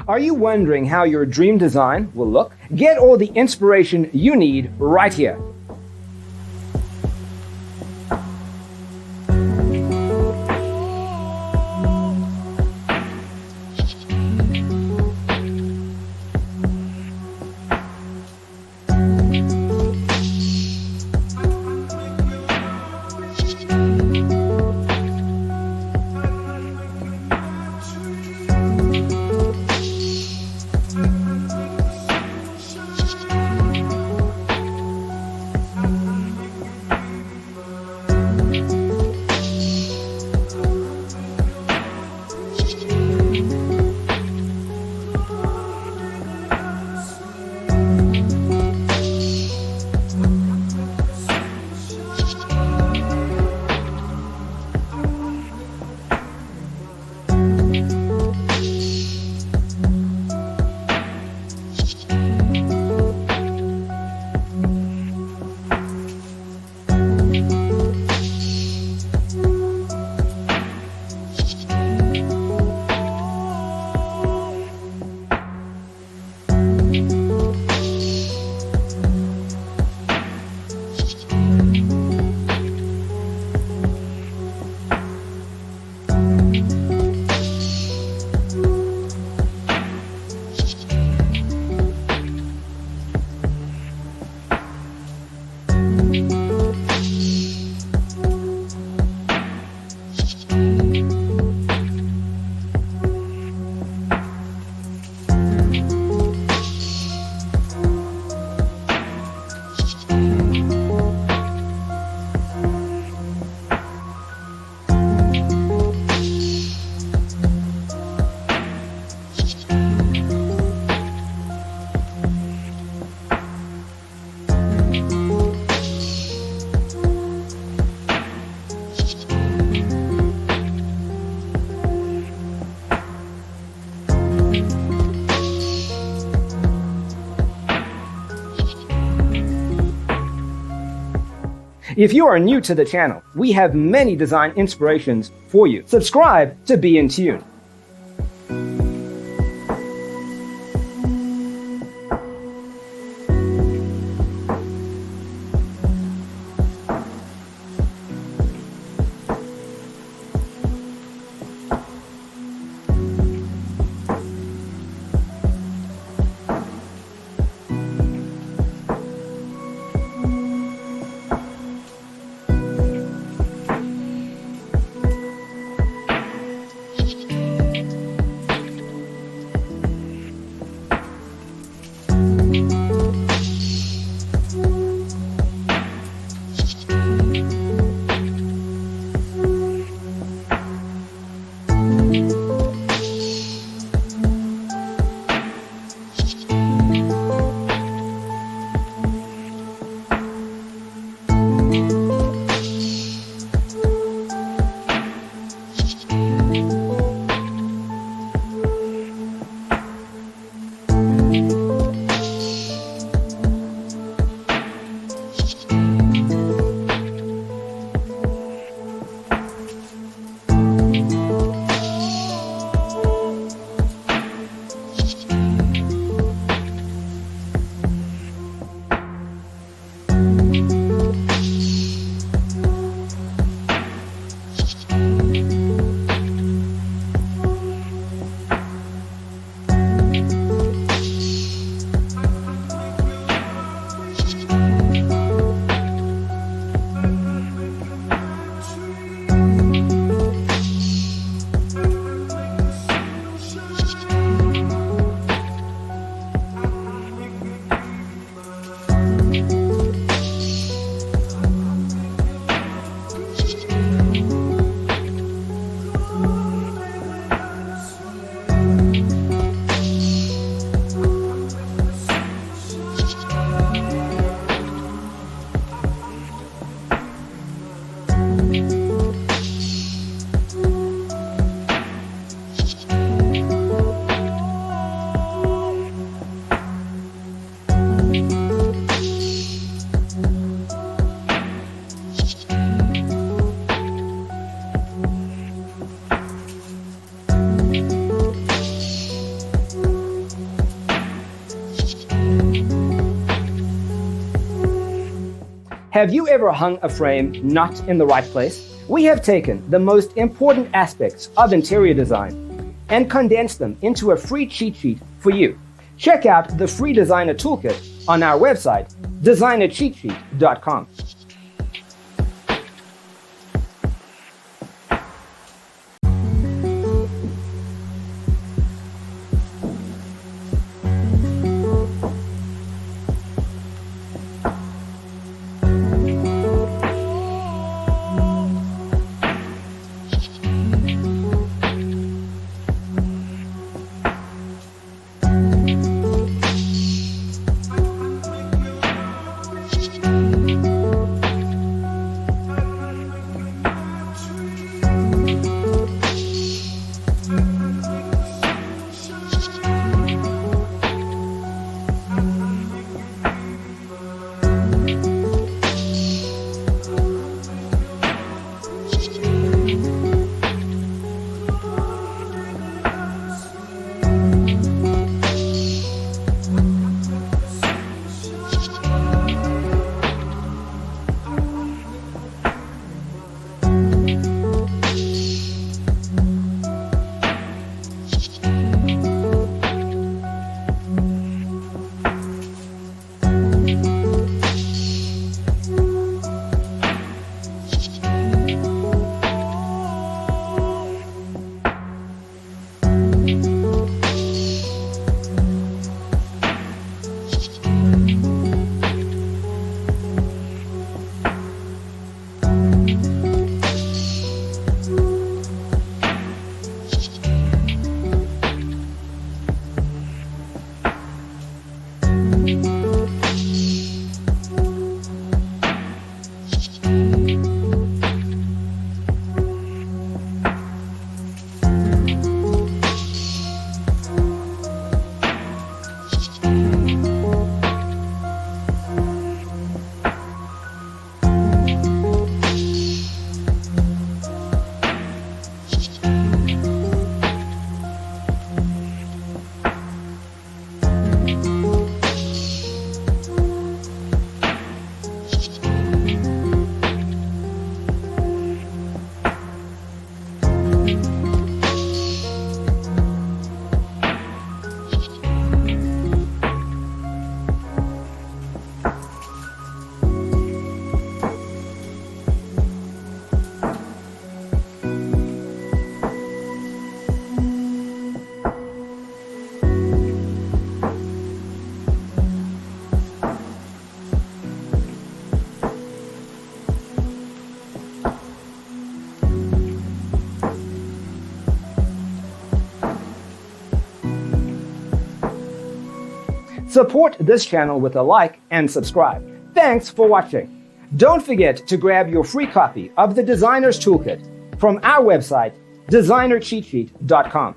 Are you wondering how your dream design will look? Get all the inspiration you need right here. If you are new to the channel, we have many design inspirations for you. Subscribe to be in tune. Have you ever hung a frame not in the right place? We have taken the most important aspects of interior design and condensed them into a free cheat sheet for you. Check out the free designer toolkit on our website, designercheatsheet.com. Support this channel with a like and subscribe. Thanks for watching. Don't forget to grab your free copy of the Designer's Toolkit from our website, designercheatsheet.com.